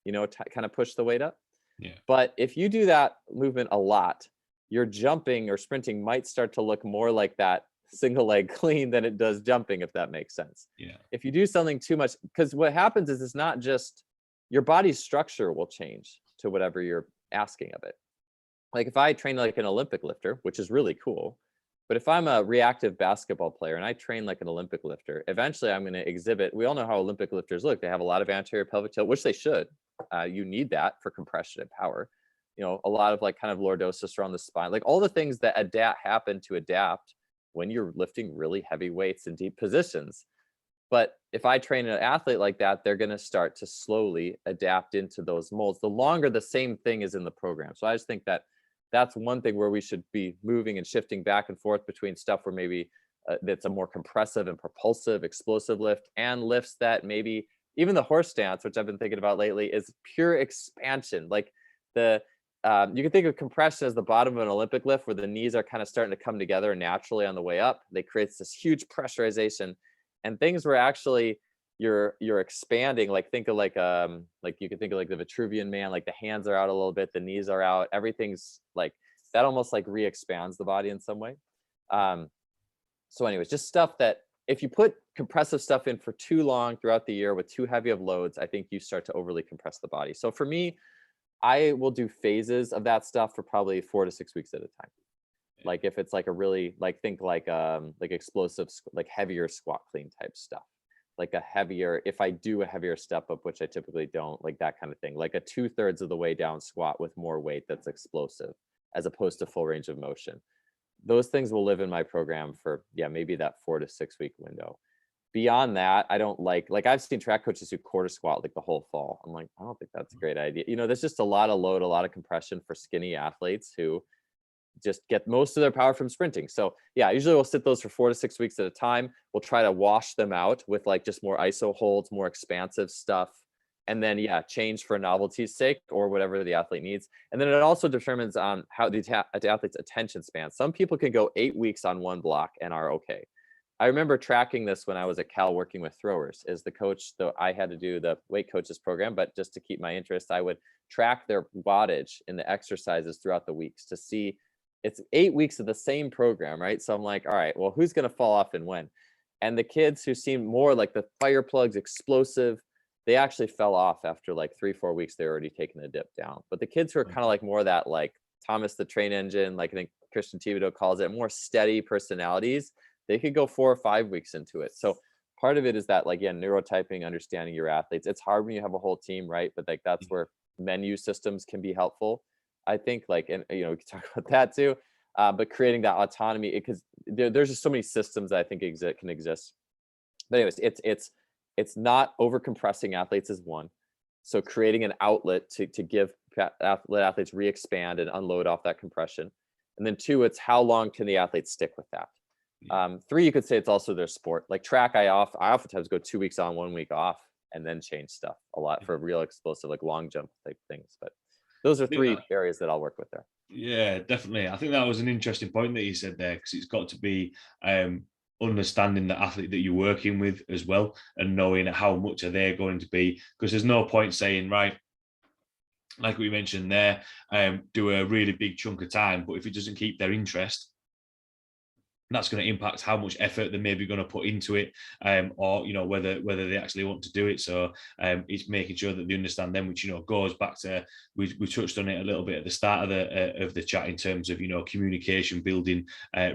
kind of push the weight up.
Yeah.
But if you do that movement a lot, your jumping or sprinting might start to look more like that single leg clean than it does jumping, if that makes sense.
Yeah.
If you do something too much, because what happens is it's not just your body's structure will change to whatever you're asking of it. Like if I train like an Olympic lifter, which is really cool, but if I'm a reactive basketball player and I train like an Olympic lifter, eventually I'm going to exhibit, we all know how Olympic lifters look. They have a lot of anterior pelvic tilt, which they should. You need that for compression and power. A lot of like kind of lordosis around the spine, like all the things that happen to adapt when you're lifting really heavy weights in deep positions. But if I train an athlete like that, they're going to start to slowly adapt into those molds the longer the same thing is in the program. So I just think that that's one thing where we should be moving and shifting back and forth between stuff where maybe that's a more compressive and propulsive explosive lift, and lifts that maybe even the horse stance, which I've been thinking about lately, is pure expansion. Like you can think of compression as the bottom of an Olympic lift, where the knees are kind of starting to come together naturally on the way up. They create this huge pressurization, and things where actually you're expanding. Like think of like you can think of like the Vitruvian Man, like the hands are out a little bit, the knees are out, everything's like that, almost like re-expands the body in some way. So anyways, just stuff that if you put compressive stuff in for too long throughout the year with too heavy of loads, I think you start to overly compress the body. So for me, I will do phases of that stuff for probably 4 to 6 weeks at a time. Like if it's like a really like think like explosive, like heavier squat clean type stuff, like a heavier, if I do a heavier step up, which I typically don't, like that kind of thing, like a 2/3 of the way down squat with more weight that's explosive as opposed to full range of motion. those things will live in my program for, maybe that 4 to 6 week window. Beyond that, I don't like I've seen track coaches do quarter squat like the whole fall. I'm like, I don't think that's a great idea. There's just a lot of load, a lot of compression for skinny athletes who just get most of their power from sprinting. So usually we'll sit those for 4 to 6 weeks at a time. We'll try to wash them out with like just more iso holds, more expansive stuff. And then, change for novelty's sake or whatever the athlete needs. And then it also determines on how the athlete's attention span. Some people can go 8 weeks on one block and are okay. I remember tracking this when I was at Cal working with throwers. As the coach, though, I had to do the weight coaches program, but just to keep my interest, I would track their wattage in the exercises throughout the weeks to see. It's 8 weeks of the same program, right? So I'm like, all right, well, who's going to fall off and when? And the kids who seemed more like the fire plugs, explosive, they actually fell off after like 3-4 weeks. They're already taking a dip down. But the kids who are kind of like more that like Thomas the Train Engine, like I think Christian Thibodeau calls it, more steady personalities, they could go 4 or 5 weeks into it. So part of it is that like, neurotyping, understanding your athletes. It's hard when you have a whole team, right? But like that's where menu systems can be helpful. I think like, and we can talk about that too. But creating that autonomy, because there's just so many systems that I think can exist. But anyways, it's not over compressing athletes is one. So creating an outlet to give let athletes re-expand and unload off that compression. And then 2, it's how long can the athletes stick with that? 3, you could say it's also their sport. Like track, I oftentimes go 2 weeks on, 1 week off, and then change stuff a lot for real explosive, like long jump type things. But those are 3 areas that I'll work with there.
Yeah, definitely. I think that was an interesting point that you said there, because it's got to be understanding the athlete that you're working with as well, and knowing how much are they going to be, because there's no point saying, right, like we mentioned there, do a really big chunk of time, but if it doesn't keep their interest, that's going to impact how much effort they're maybe going to put into it, or whether they actually want to do it. So it's making sure that they understand them, which goes back to we touched on it a little bit at the start of the chat in terms of communication, building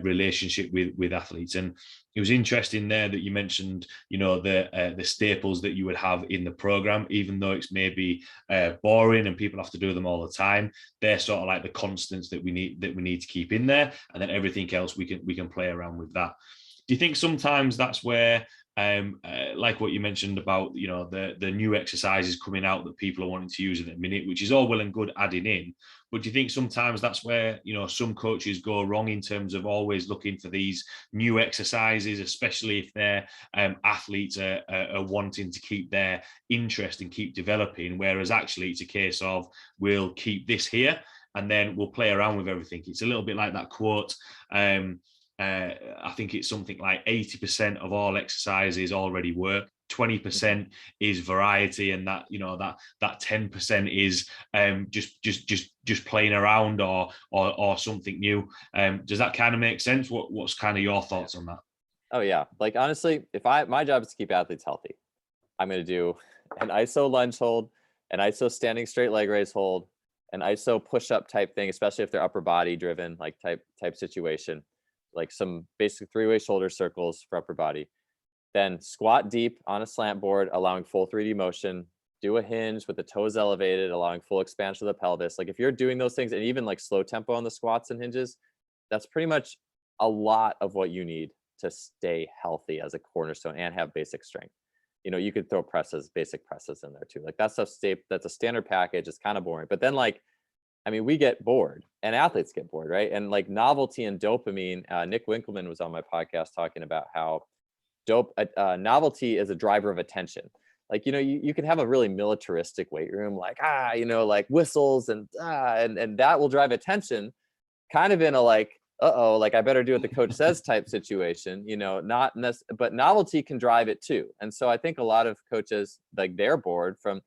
relationship with athletes. And it was interesting there that you mentioned the staples that you would have in the program, even though it's maybe boring and people have to do them all the time. They're sort of like the constants that we need to keep in there, and then everything else we can play around with that. Do you think sometimes that's where like what you mentioned about the new exercises coming out that people are wanting to use at the minute, which is all well and good adding in, but do you think sometimes that's where some coaches go wrong in terms of always looking for these new exercises, especially if their athletes are wanting to keep their interest and keep developing, whereas actually it's a case of we'll keep this here and then we'll play around with everything? It's a little bit like that quote. I think it's something like 80% of all exercises already work. 20% is variety, and that that 10% is just playing around or something new. Does that kind of make sense? What's kind of your thoughts on that?
Oh yeah, like honestly, if my job is to keep athletes healthy, I'm going to do an iso lunge hold, an iso standing straight leg raise hold, an iso push-up type thing, especially if they're upper body driven, like type situation, like some basic 3-way shoulder circles for upper body. Then squat deep on a slant board, allowing full 3D motion. Do a hinge with the toes elevated, allowing full expansion of the pelvis. Like if you're doing those things, and even like slow tempo on the squats and hinges, that's pretty much a lot of what you need to stay healthy as a cornerstone and have basic strength. You could throw basic presses in there too. Like that stuff, that's a standard package. It's kind of boring. But then we get bored, and athletes get bored, right? And like novelty and dopamine, Nick Winkelman was on my podcast talking about how novelty is a driver of attention. Like, you can have a really militaristic weight room, like, like whistles and that will drive attention, kind of in a like, like I better do what the coach says type situation, but novelty can drive it too. And so I think a lot of coaches, like they're bored from,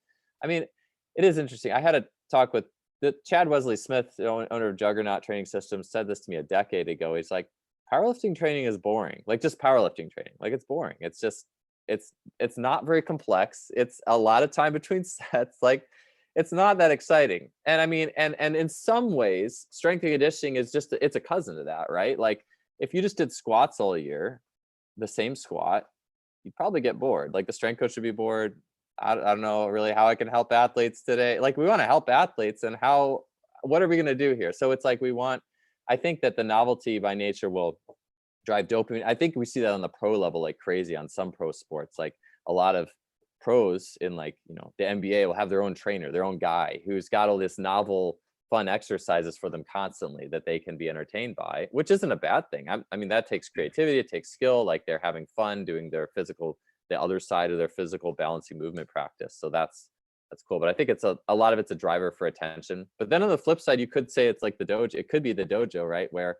it is interesting. I had a talk with Chad Wesley Smith, owner of Juggernaut Training Systems, said this to me a decade ago. He's like, powerlifting training is boring. Like just powerlifting training, like it's boring. It's just, it's not very complex. It's a lot of time between sets. Like it's not that exciting. And and in some ways, strength and conditioning is it's a cousin to that, right? Like if you just did squats all year, the same squat, you'd probably get bored. Like the strength coach would be bored. I don't know really how I can help athletes today. Like we want to help athletes, and what are we going to do here? So it's like we want I think that the novelty by nature will drive dopamine. I think we see that on the pro level like crazy on some pro sports. Like a lot of pros in like, you know, the NBA will have their own trainer, their own guy who's got all this novel fun exercises for them constantly that they can be entertained by, which isn't a bad thing. I mean, that takes creativity, it takes skill, like they're having fun doing their physical, the other side of their physical balancing movement practice. So that's cool. But I think it's a lot of it's a driver for attention. But then on the flip side, you could say it's like the dojo. It could be the dojo, right? Where,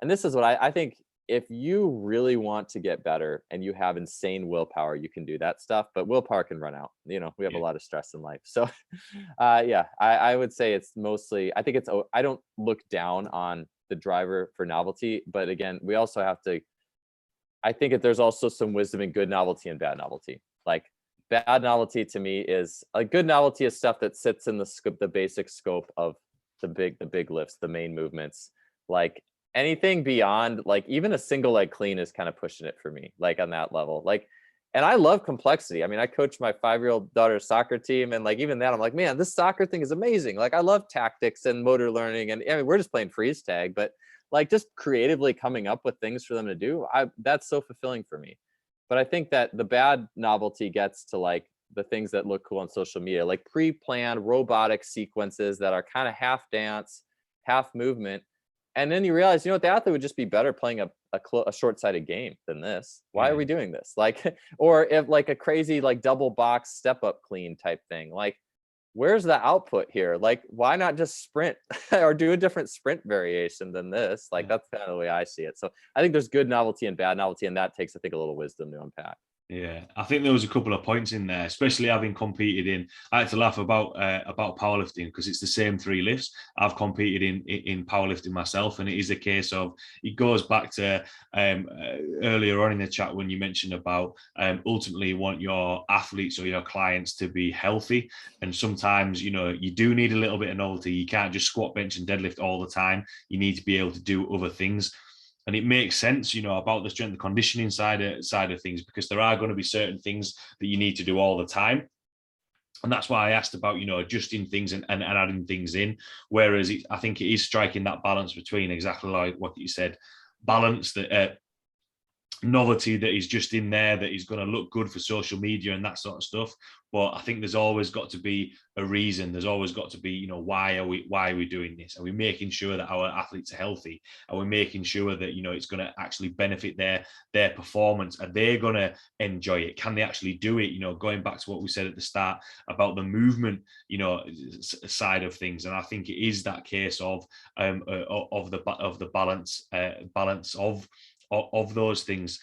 and this is what I think, if you really want to get better and you have insane willpower, you can do that stuff, but willpower can run out. You know, we have a lot of stress in life. So yeah, I would say it's mostly, I think it's, I don't look down on the driver for novelty, but again, we also have to, I think that there's also some wisdom in good novelty and bad novelty. Like bad novelty to me is, a good novelty is stuff that sits in the scope, the basic scope of the big lifts, the main movements. Like anything beyond, like even a single leg clean is kind of pushing it for me, like on that level. Like, and I love complexity. I mean, I coach my 5-year-old daughter's soccer team, and like even that, I'm like, man, this soccer thing is amazing. Like I love tactics and motor learning, and I mean, we're just playing freeze tag, but like just creatively coming up with things for them to do, that's so fulfilling for me. But I think that the bad novelty gets to like the things that look cool on social media, like pre-planned robotic sequences that are kind of half dance, half movement. And then you realize, you know what, the athlete would just be better playing a short-sighted game than this. Why are we doing this? Like, or if like a crazy like double box step up clean type thing, like where's the output here? Like, why not just sprint or do a different sprint variation than this? Like, that's kind of the way I see it. So I think there's good novelty and bad novelty, and that takes, I think, a little wisdom to unpack.
Yeah, I think there was a couple of points in there, especially having competed in. I had to laugh about powerlifting because it's the same 3 lifts. I've competed in powerlifting myself, and it is a case of, it goes back to earlier on in the chat when you mentioned about ultimately you want your athletes or your clients to be healthy, and sometimes, you know, you do need a little bit of novelty. You can't just squat, bench, and deadlift all the time. You need to be able to do other things. And it makes sense, you know, about the strength and conditioning side of things, because there are going to be certain things that you need to do all the time. And that's why I asked about, you know, adjusting things and adding things in. Whereas I think it is striking that balance between exactly like what you said, balance, that novelty that is just in there, that is going to look good for social media and that sort of stuff. But I think there's always got to be a reason. There's always got to be, you know, why are we doing this? Are we making sure that our athletes are healthy? Are we making sure that, you know, it's going to actually benefit their performance? Are they going to enjoy it? Can they actually do it? You know, going back to what we said at the start about the movement, you know, side of things. And I think it is that case of the balance of those things,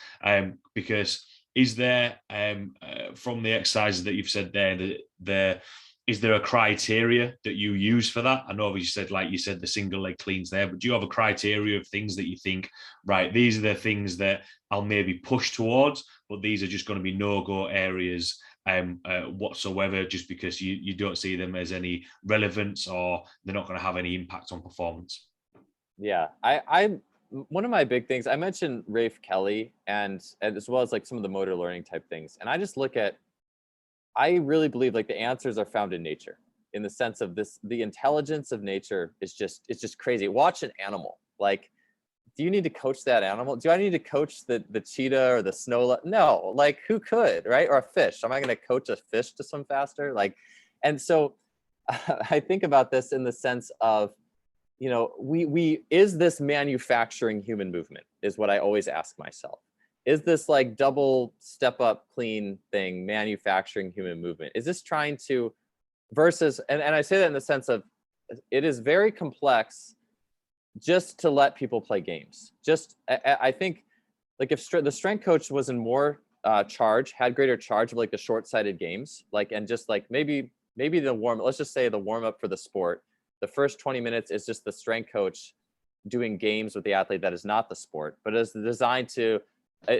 because is there from the exercises that you've said there, is there a criteria that you use for that? I know you said, like you said, the single leg cleans there, but do you have a criteria of things that you think, right, these are the things that I'll maybe push towards, but these are just going to be no-go areas whatsoever, just because you don't see them as any relevance, or they're not going to have any impact on performance?
Yeah, I one of my big things, I mentioned Rafe Kelly and as well as like some of the motor learning type things. And I just look at, I really believe like the answers are found in nature, in the sense of this, the intelligence of nature is just, it's just crazy. Watch an animal. Like, do you need to coach that animal? Do I need to coach the cheetah or the snow? No, like who could, right? Or a fish. Am I going to coach a fish to swim faster? Like, and so I think about this in the sense of, you know, we is this manufacturing human movement, is what I always ask myself. Is this like double step up clean thing manufacturing human movement? Is this trying to, versus, and I say that in the sense of, it is very complex just to let people play games. Just, I think like if the strength coach was in more charge, had greater charge of like the short-sighted games, like, and just like maybe the let's just say the warm up for the sport, the first 20 minutes is just the strength coach doing games with the athlete that is not the sport, but is designed to,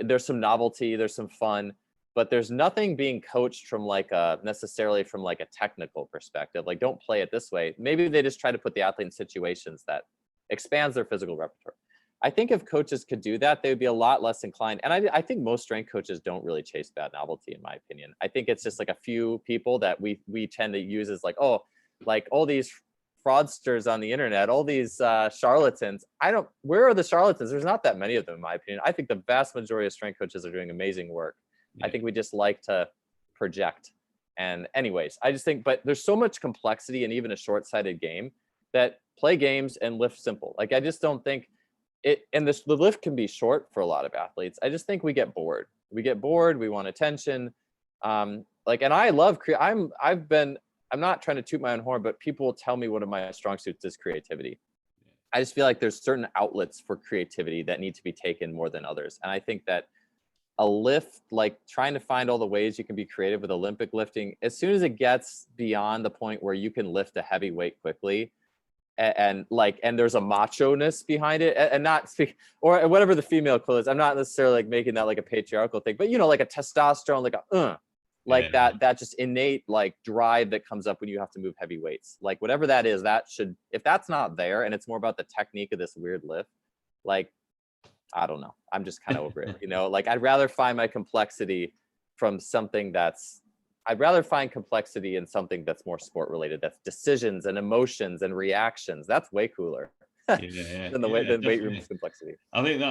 there's some novelty, there's some fun, but there's nothing being coached from like necessarily from like a technical perspective. Like, don't play it this way. Maybe they just try to put the athlete in situations that expands their physical repertoire. I think if coaches could do that, they would be a lot less inclined. And I think most strength coaches don't really chase bad novelty, in my opinion. I think it's just like a few people that we tend to use as like, oh, like all these fraudsters on the internet, all these charlatans. Where are the charlatans? There's not that many of them, in my opinion. I think the vast majority of strength coaches are doing amazing work. I think we just like to project. And anyways, I just think, but there's so much complexity in even a short-sighted game that play games and lift simple. Like, I just don't think it, and the lift can be short for a lot of athletes. I just think we get bored. We want attention. And I love, I'm not trying to toot my own horn, but people will tell me one of my strong suits is creativity. I just feel like there's certain outlets for creativity that need to be taken more than others. And I think that a lift, like trying to find all the ways you can be creative with Olympic lifting, as soon as it gets beyond the point where you can lift a heavy weight quickly, and there's a macho-ness behind it, and not speak, or whatever the female code is. I'm not necessarily like making that like a patriarchal thing, but like a testosterone, like that just innate like drive that comes up when you have to move heavy weights, like whatever that is, that should, if that's not there and it's more about the technique of this weird lift, like, I don't know, I'm just kind of over it, like I'd rather find my complexity from something I'd rather find complexity in something that's more sport related, that's decisions and emotions and reactions. That's way cooler than weight room complexity.
I think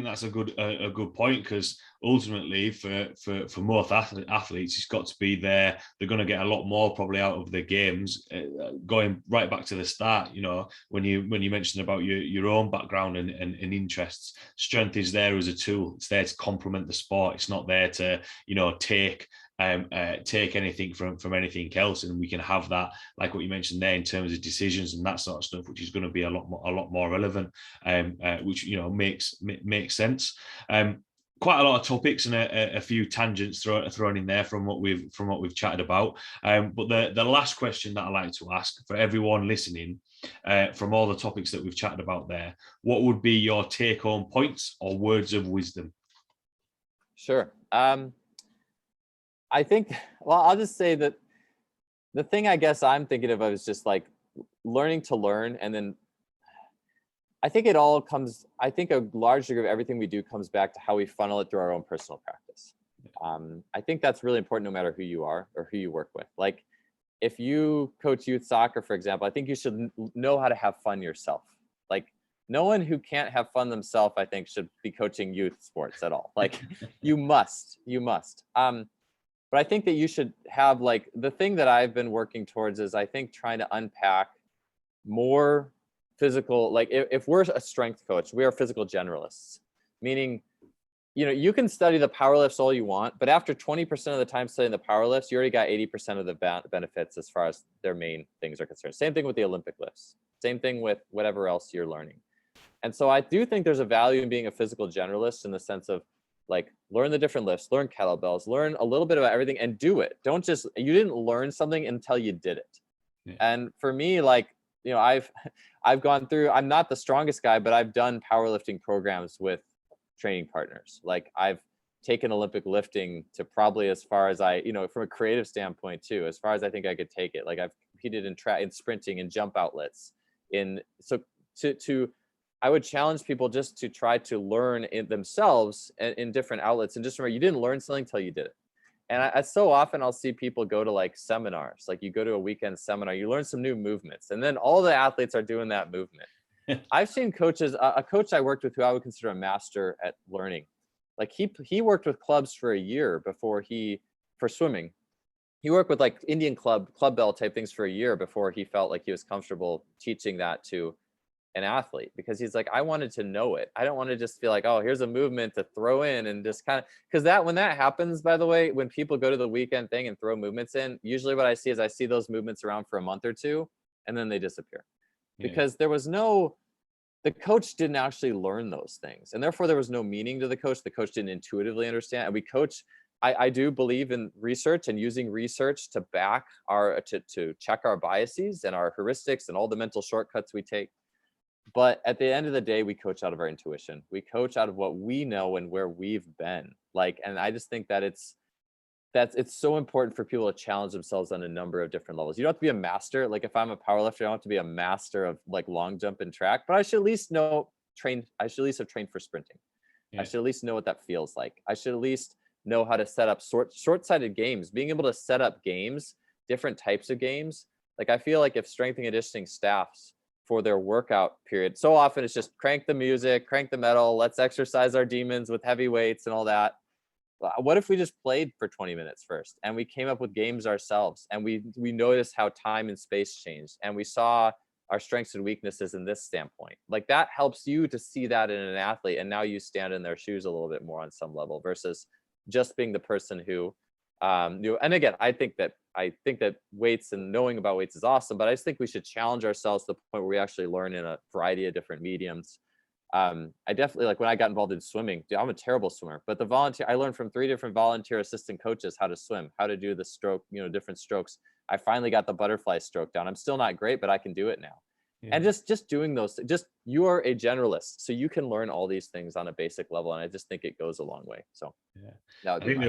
that's a good point, because ultimately for most athletes, it's got to be there. They're going to get a lot more probably out of the games. Going right back to the start, when you mentioned about your own background and interests, strength is there as a tool. It's there to complement the sport. It's not there to take anything from anything else, and we can have that, like what you mentioned there, in terms of decisions and that sort of stuff, which is going to be a lot more relevant, which makes sense. Quite a lot of topics and a few tangents thrown in there from what we've chatted about. But the last question that I like to ask for everyone listening, from all the topics that we've chatted about there, what would be your take-home points or words of wisdom?
Sure. I think, well, I'll just say that the thing I guess I'm thinking of is just like learning to learn. And then I think a large degree of everything we do comes back to how we funnel it through our own personal practice. I think that's really important no matter who you are or who you work with. Like, if you coach youth soccer, for example, I think you should know how to have fun yourself. Like, no one who can't have fun themselves, I think, should be coaching youth sports at all. Like, you must. But I think that you should have, like, the thing that I've been working towards is, I think, trying to unpack more physical, like if we're a strength coach, we are physical generalists, meaning, you can study the power lifts all you want, but after 20% of the time studying the power lifts, you already got 80% of the benefits as far as their main things are concerned. Same thing with the Olympic lifts, same thing with whatever else you're learning. And so I do think there's a value in being a physical generalist, in the sense of, like, learn the different lifts, learn kettlebells, learn a little bit about everything, and do it. Don't just, you didn't learn something until you did it. Yeah. And for me, like, I've gone through, I'm not the strongest guy, but I've done powerlifting programs with training partners. Like, I've taken Olympic lifting to probably as far as from a creative standpoint too, as far as I think I could take it. Like, I've competed in sprinting and jump outlets. I would challenge people just to try to learn themselves in different outlets. And just remember, you didn't learn something until you did it. And I so often I'll see people go to like seminars, like you go to a weekend seminar, you learn some new movements, and then all the athletes are doing that movement. I've seen coaches, a coach I worked with who I would consider a master at learning. Like, he worked with clubs for a year for swimming. He worked with like Indian club bell type things for a year before he felt like he was comfortable teaching that to an athlete, because he's like, I wanted to know it. I don't want to just feel like, oh, here's a movement to throw in, and just kind of, because when that happens, by the way, when people go to the weekend thing and throw movements in, usually what I see is I see those movements around for a month or two, and then they disappear. Yeah. Because the coach didn't actually learn those things, and therefore there was no meaning to the coach. The coach didn't intuitively understand. And I do believe in research and using research to back to check our biases and our heuristics and all the mental shortcuts we take. But at the end of the day, we coach out of our intuition. We coach out of what we know and where we've been. Like, and I just think that it's so important for people to challenge themselves on a number of different levels. You don't have to be a master. Like, if I'm a powerlifter, I don't have to be a master of like long jump and track, but I should at least have trained for sprinting. Yeah. I should at least know what that feels like. I should at least know how to set up short-sighted games, being able to set up games, different types of games, Like, I feel like if strength and conditioning staffs for their workout period, so often it's just crank the music, crank the metal, let's exercise our demons with heavy weights and all that. What if we just played for 20 minutes first, and we came up with games ourselves, and we noticed how time and space changed, and we saw our strengths and weaknesses in this standpoint? Like, that helps you to see that in an athlete, and now you stand in their shoes a little bit more on some level, versus just being the person who and again, I think that weights and knowing about weights is awesome, but I just think we should challenge ourselves to the point where we actually learn in a variety of different mediums. I definitely, like, when I got involved in swimming, dude, I'm a terrible swimmer, but I learned from 3 different volunteer assistant coaches how to swim, how to do the stroke, different strokes. I finally got the butterfly stroke down. I'm still not great, but I can do it now. Yeah. And just doing those, you are a generalist, so you can learn all these things on a basic level, and I just think it goes a long way. So
yeah, I think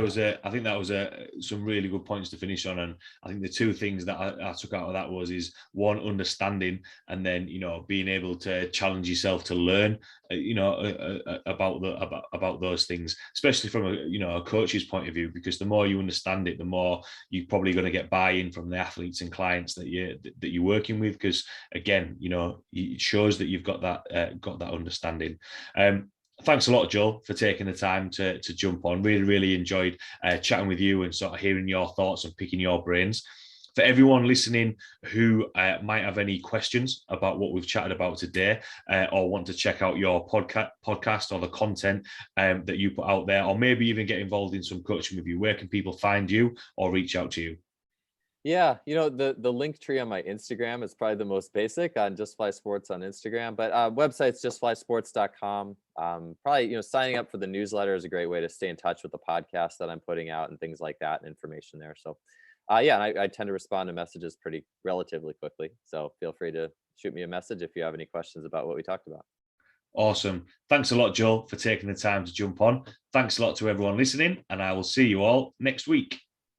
that was some really good points to finish on, and I think the 2 things that I took out of that is, one, understanding, and then being able to challenge yourself to learn about those things, especially from a coach's point of view, because the more you understand it, the more you're probably going to get buy-in from the athletes and clients that you're working with, because again, it shows that you've got that understanding. Thanks a lot, Joel, for taking the time to jump on. Really, really enjoyed chatting with you and sort of hearing your thoughts and picking your brains. For everyone listening who might have any questions about what we've chatted about today, or want to check out your podcast or the content that you put out there, or maybe even get involved in some coaching with you, where can people find you or reach out to you?
Yeah, the link tree on my Instagram is probably the most basic, on Just Fly Sports on Instagram, but website's justflysports.com. Probably, signing up for the newsletter is a great way to stay in touch with the podcast that I'm putting out and things like that, and information there. So and I tend to respond to messages relatively quickly. So feel free to shoot me a message if you have any questions about what we talked about.
Awesome. Thanks a lot, Joel, for taking the time to jump on. Thanks a lot to everyone listening, and I will see you all next week.